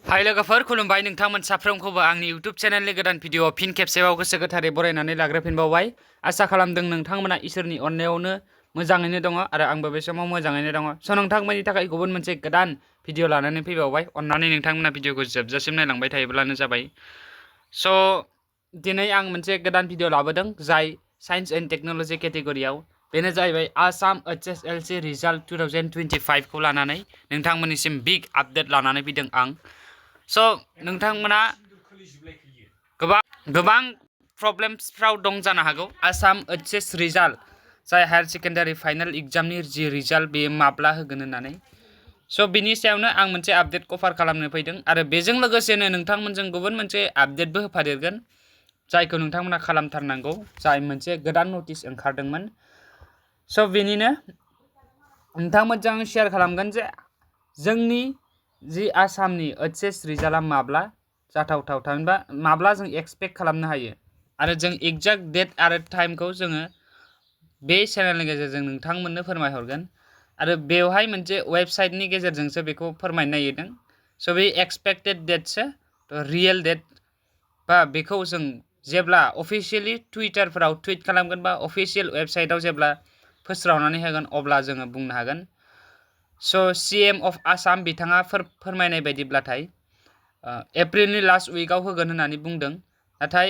हाय लोगोफोर खुलुमबाय नोंथांमोन साफ्रोमखौबो आंनि YouTube चेनेलनि गोदान भिडिअ फिन खेबसेबाव गोसो गोथारै बरायनानै लाग्रोफिनबावबाय। आसा खालामदों नोंथांमोना इसोरनि अननायावनो मोजाङैनो दङ आरो आंबो बे समाव मोजाङैनो दङ। स' नोंथांमोननि थाखाय गुबुन मोनसे गोदान भिडिअ लानानै फैबावबाय। अन्नानै नोंथांमोना भिडिअखौ जोबजासिम नायलांबाय थायोब्लानो जाबाय। स' दिनै आं मोनसे गोदान भिडिअ लाबोदों जाय साइन्स एन्ड टेक्न'लजि केटेगरियाव। बेनो जाहैबाय आसाम HSLC रिजाल्ट 2025 खौ लानानै नोंथांमोननिसिम बिग आपडेट लानानै फैदों आं। स' नोंथांमोना गोबां प्रब्लेम्सफ्राव दं जानो हागौ। आसाम HS रिजाल्ट जाय हायार सेकेन्डारि फाइनाल एग्जामनि जि रिजाल्ट बेयो माब्ला होगोन होननानै। स' बिनि सायावनो आं मोनसे आपडेट कभार खालामनो फैदों आरो बेजों लोगोसेनो नोंथांमोनजों गुबुन मोनसे आपडेटबो होफादेरगोन जायखौ नोंथांमोना खालामथारनांगौ, जाय मोनसे गोदान नटिस ओंखारदोंमोन। स' बेनिनो नोंथांमोनजों शेयार खालामगोन जे जोंनि जि आसामनि HS रिजाल्टआ माब्ला जाथावथाव थामहिनबा माब्ला जों एक्सपेक्ट खालामनो हायो आरो जों एक्जेक्ट डेट आरो टाइमखौ जोङो बे चेनेलनि गेजेरजों नोंथांमोननो फोरमायहरगोन आरो बेवहाय मोनसे वेबसाइटनि गेजेरजोंसो बेखौ फोरमायनो नागिरदों। स' बे एक्सपेक्टेड डेटसो रियेल डेट बा बेखौ जों जेब्ला अफिसियेलि टुइटारफोराव टुइट खालामगोन बा अफिसियेल वेबसाइटआव जेब्ला फोस्रावनानै होगोन अब्ला जोङो बुंनो हागोन। स' CM अफ आसाम बिथाङा फोरमायनाय बायदिब्लाथाय एप्रिलनि लास्ट उइकआव होगोन होननानै बुंदों, नाथाय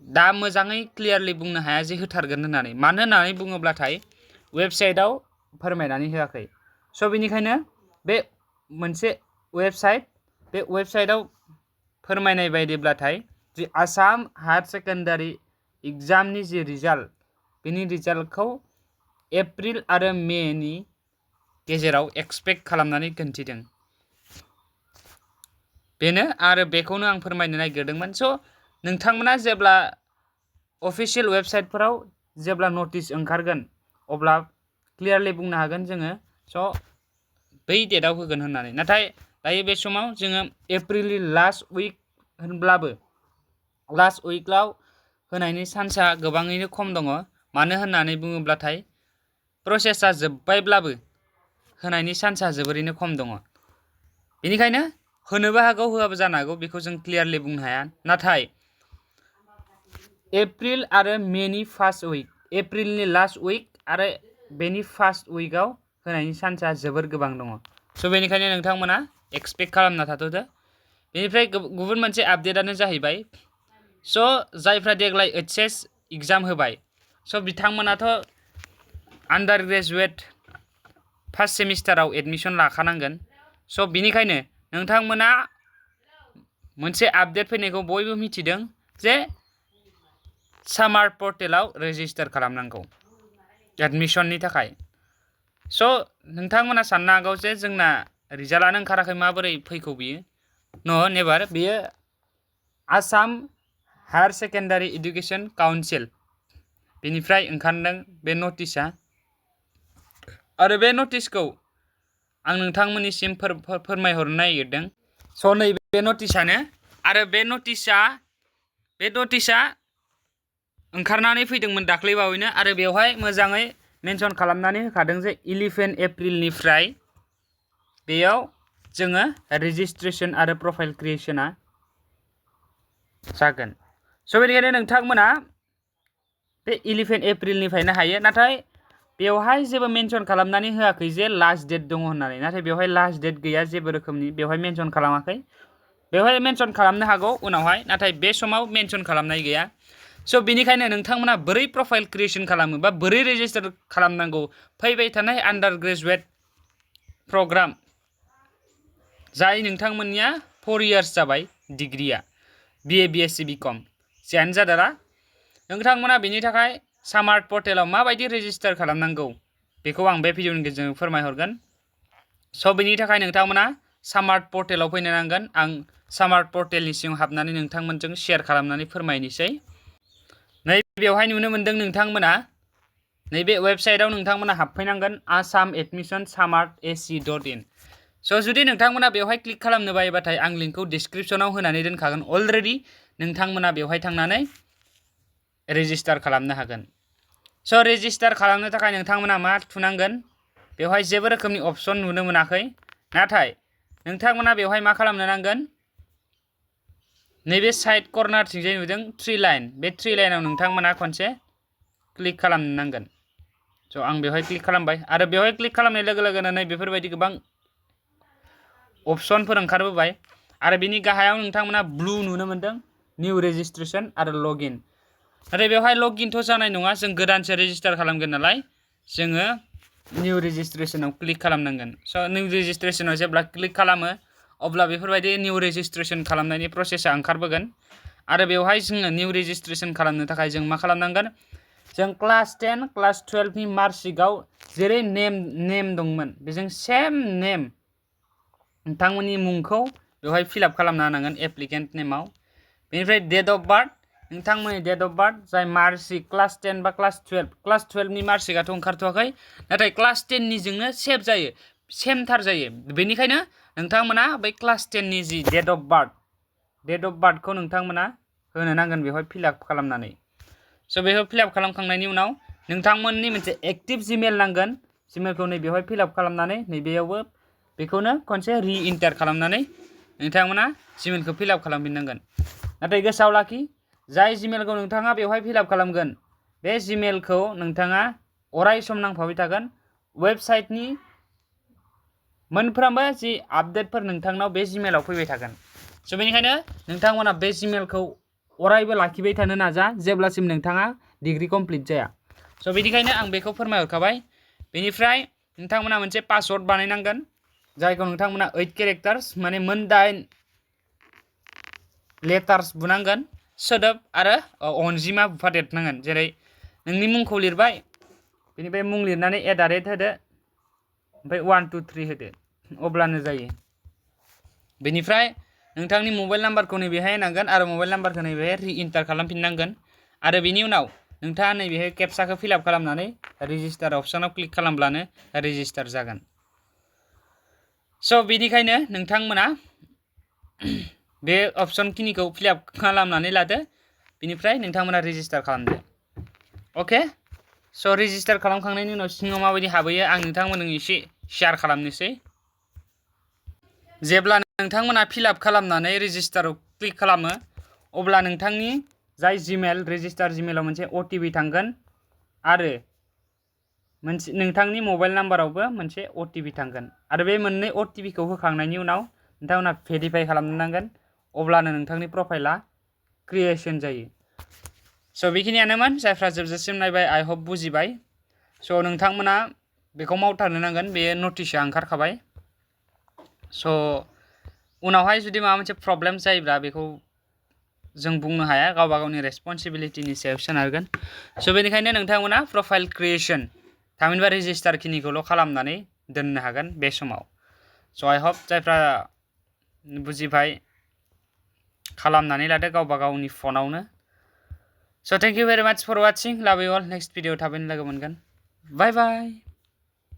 दा मोजाङै क्लियारलि बुंनो हाया जे होथारगोन होननानै। मानो होननानै बुङोब्लाथाय वेबसाइटआव फोरमायनानै होआखै। स' बेनिखायनो बे मोनसे वेबसाइट, बे वेबसाइटआव फोरमायनाय बायदिब्लाथाय जि आसाम हायार सेकेन्डारि एग्जामनि जि रिजाल्ट बेनि रिजाल्टखौ एप्रिल आरो मेनि गेजेराव एक्सपेक्ट खालामनानै दिन्थिदों। बेनो आरो बेखौनो आं फोरमायनो नागिरदोंमोन। स' नोंथांमोना जेब्ला अफिसियेल वेबसाइटफोराव जेब्ला नटिस ओंखारगोन अब्ला क्लियारलि बुंनो हागोन जोङो स' बै डेटआव होगोन होननानै। नाथाय दायो बे समाव जोङो एप्रिलनि लास्ट उइक होनब्लाबो लास्ट उइकआव होनायनि चान्सआ गोबाङैनो खम दङ। मानो होननानै बुङोब्लाथाय प्रसेसा जोब्बायब्लाबो होनायनि चान्सआ जोबोरैनो खम दङ। बेनिखायनो होनोबो हागौ होआबो जानो हागौ, बेखौ जों क्लियारलि बुंनो हाया। नाथाय एप्रिल आरो मेनि फार्स्ट उइक, एप्रिलनि लास्ट उइक आरो बेनि फार्स्ट उइकआव होनायनि चान्सआ जोबोर गोबां दङ। स' बेनिखायनो नोंथांमोना एक्सपेक्ट खालामना थाथ'दो। बेनिफ्राय गुबुन मोनसे आपडेटआनो जाहैबाय स' जायफ्रा देग्लाय HS एग्जाम होबाय स' बिथांमोनाथ' आन्डार ग्रेजुवेट फार्स्ट सेमिस्टाराव एडमिसन लाखानांगोन। स' बिनिखायनो नोंथांमोना मोनसे आपडेट फैनायखौ बयबो मिथिदों जे सामार्थ पर्टेलाव रेजिस्टार खालामनांगौ एडमिसननि थाखाय। स' नोंथांमोना साननो हागौ जे जोंना रिजाल्टआनो ओंखाराखै, माबोरै फैखौ बियो। नेभार, बियो Assam higher secondary education council बेनिफ्राय ओंखारदों बे नटिसआ। आरो बे नटिसखौ आं नोंथांमोननिसिम फोरमायहरनो नागिरदों। स' नैबे नटिसआनो आरो बे नटिसआ ओंखारनानै फैदोंमोन दाख्लैबावैनो आरो बेवहाय मोजाङै मेनसन खालामनानै होखादों जे 11 एप्रिलनिफ्राय बेयाव जोङो रेजिस्ट्रेसन आरो प्रफाइल क्रिएसना जागोन। स' बेनिखायनो नोंथांमोना बे 11 एप्रिलनिफ्रायनो हायो। नाथाय बेवहाय जेबो मेनसन खालामनानै होआखै जे लास्ट डेट दङ होननानै। नाथाय बेवहाय लास्ट डेट गैया जेबो रोखोमनि, बेवहाय मेनसन खालामाखै। बेवहाय मेनसन खालामनो हागौ उनावहाय, नाथाय बे समाव मेनसन खालामनाय गैया। स' बेनिखायनो नोंथांमोना बोरै प्रफाइल क्रिएसन खालामो बा बोरै रेजिस्टार खालामनांगौ फैबाय थानाय आन्डार ग्रेजुवेट प्रग्राम जाय नोंथांमोननिया 4 इयार्स जाबाय डिग्रिया, BA BSc BCom जियानो जादोरा, नोंथांमोना बेनि थाखाय सामार्थ पर्टेलाव माबायदि रेजिस्टार खालामनांगौ बेखौ आं बे भिडिअनि गेजेरजों फोरमायहरगोन। स' बेनि थाखाय नोंथांमोना सामार्थ पर्टेलाव फैनो नांगोन। आं सामार्थ पर्टेलनि सिङाव हाबनानै नोंथांमोनजों शेयार खालामनानै फोरमायनोसै। बेवहाय नुनो मोनदों नोंथांमोना नैबे वेबसाइटआव नोंथांमोना हाबफैनांगोन आसाम एडमिसन सामार्थ ac.in। स' जुदि नोंथांमोना बेवहाय क्लिक खालामनो बायोबाथाय आं लिंकखौ डिसक्रिपसनाव होनानै दोनखागोन। अलरेडि नोंथांमोना बेवहाय थांनानै रेजिस्टार खालामनो हागोन। स' रेजिस्टार खालामनो थाखाय नोंथांमोना मा थुनांगोन, बेवहाय जेबो रोखोमनि अपसन नुनो मोनाखै। नाथाय नोंथांमोना बेवहाय मा खालामनो नांगोन नैबे साइड कर्नारथिंजाय नुदों 3 लाइन बे 3 लाइनाव नोंथांमोना खनसे क्लिक खालामनो नांगोन स' आं बेवहाय क्लिक खालामबाय आरो बेवहाय क्लिक खालामनाय लोगो लोगोनो नै बेफोरबायदि गोबां अपसनफोर ओंखारबोबाय आरो बिनि गाहायाव नोंथांमोना ब्लु नुनो मोनदों निउ रेजिस्ट्रेशन आरो लगइन नाथाय बेवहाय लगइनथ' जानाय नङा जों गोदानसो रेजिस्टार खालामगोन नालाय जोङो निउ रेजिस्ट्रेशनाव क्लिक खालामनांगोन स' निउ रेजिस्ट्रेशनाव जेब्ला क्लिक खालामो अब्ला बेफोरबायदि निउ रेजिस्ट्रेशन खालामनायनि प्रसेसा ओंखारबोगोन आरो बेवहाय जोङो निउ रेजिस्ट्रेशन खालामनो थाखाय जों मा खालामनांगोन जों क्लास 10 क्लास 12 नि मार्कशीटआव जेरै नेम दंमोन बेजों सेम नेम नोंथांमोननि मुंखौ बेवहाय फिलआप खालामना होनांगोन एप्लिकेन्ट नेमाव बेनिफ्राय डेट अफ बार्थ नोंथांमोननि डेट अफ बार्थ जाय मार्कशीट क्लास 10 बा क्लास 12 नि मार्कशीटआथ' ओंखारथ'वाखै नाथाय क्लास 10 निजोंनो सेम जायो सेमथार जायो बेनिखायनो नोंथांमोना बै क्लास 10 नि जि डेट अफ बार्थखौ नोंथांमोना होनो नांगोन बेवहाय फिलआप खालामनानै स' बेखौ फिलआप खालामखांनायनि उनाव नोंथांमोननि मोनसे एक्टिभ जिमेल नांगोन जिमेलखौ नै बेवहाय फिलआप खालामनानै नैबेयावबो बेखौनो खनसे रि इन्टार खालामनानै नोंथांमोना जिमेलखौ फिलआप खालामफिननांगोन नाथाय गोसोआव लाखि जाय जिमेलखौ नोंथाङा बेवहाय फिलआप खालामगोन बे जिमेलखौ नोंथाङा अराय सम नांफाबाय थागोन वेबसाइटनि मोनफ्रोमबो जि आपडेटफोर नोंथांनाव बे जिमेलाव फैबाय थागोन स' बेनिखायनो नोंथांमोना बे जिमेलखौ अरायबो लाखिबाय थानो नाजा जेब्लासिम नोंथाङा डिग्री कमप्लिट जाया स' बेनिखायनो आं बेखौ फोरमायहरखाबाय बेनिफ्राय नोंथांमोना मोनसे पासवर्ड बानायनांगोन जायखौ नोंथांमोना 8 केरेक्टार्स माने मोन 8 लेटार्स बुनांगोन सोदोब आरो अनजिमा बुफादेरनांगोन जेरै नोंनि मुंखौ लिरबाय बेनिफ्राय मुं लिरनानै @ होदो ओमफ्राय 1 2 3 होदो अब्लानो जायो बेनिफ्राय नोंथांनि मबाइल नाम्बारखौ नैबेहाय होनांगोन आरो मबाइल नाम्बारखौ नैबेहाय रि इन्टार खालामफिननांगोन आरो बेनि उनाव नोंथाङा नैबेहाय केपसाखौ फिलआप खालामनानै रेजिस्टार अपसनाव क्लिक खालामब्लानो रेजिस्टार जागोन स' बेनिखायनो नोंथांमोना बे अपसन खिनिखौ फिलआप खालामनानै लादो बिनिफ्राय नोंथांमोना रेजिस्टार खालामदो अके स' रेजिस्टार खालामखांनायनि उनाव सिङाव माबायदि हाबहैयो आं नोंथांमोननो एसे शेयार खालामनोसै जेब्ला नोंथांमोना फिलआप खालामनानै रेजिस्टाराव क्लिक खालामो अब्ला नोंथांनि जाय जिमेल रेजिस्टार जिमेलाव मोनसे OTP थांगोन आरो मोनसे नोंथांनि मबाइल नाम्बारावबो मोनसे OTP थांगोन आरो बे मोननै OTP खौ होखांनायनि उनाव नोंथांमोना भेरिफाइ खालामनो नांगोन अब्लानो नोंथांनि प्रफाइला क्रिएशन जायो स' बेखिनियानोमोन जायफ्रा जोबजासिम नायबाय आइ होप बुजिबाय स' नोंथांमोना बेखौ मावथारनो नांगोन बे नटिसआ ओंखारखाबाय स' उनावहाय जुदि माबा मोनसे प्रब्लेम जायोब्ला बेखौ जों बुंनो हाया गावबा गावनि रेसपन्सिबिलिटिनि सायाव सोनारगोन स' बेनिखायनो नोंथांमोना प्रफाइल क्रिएशन थामहिनबा रेजिस्टार खिनिखौल' खालामनानै दोननो हागोन बे समाव स' आइ होप जायफ्रा बुजिबाय खालामनानै लादो गावबा गावनि फनावनो स' थेंक इउ भेरि माच फर वाचिं लाभ इउ अल नेक्स्ट भिडिअ थाबैनो लोगो मोनगोन बाय बाय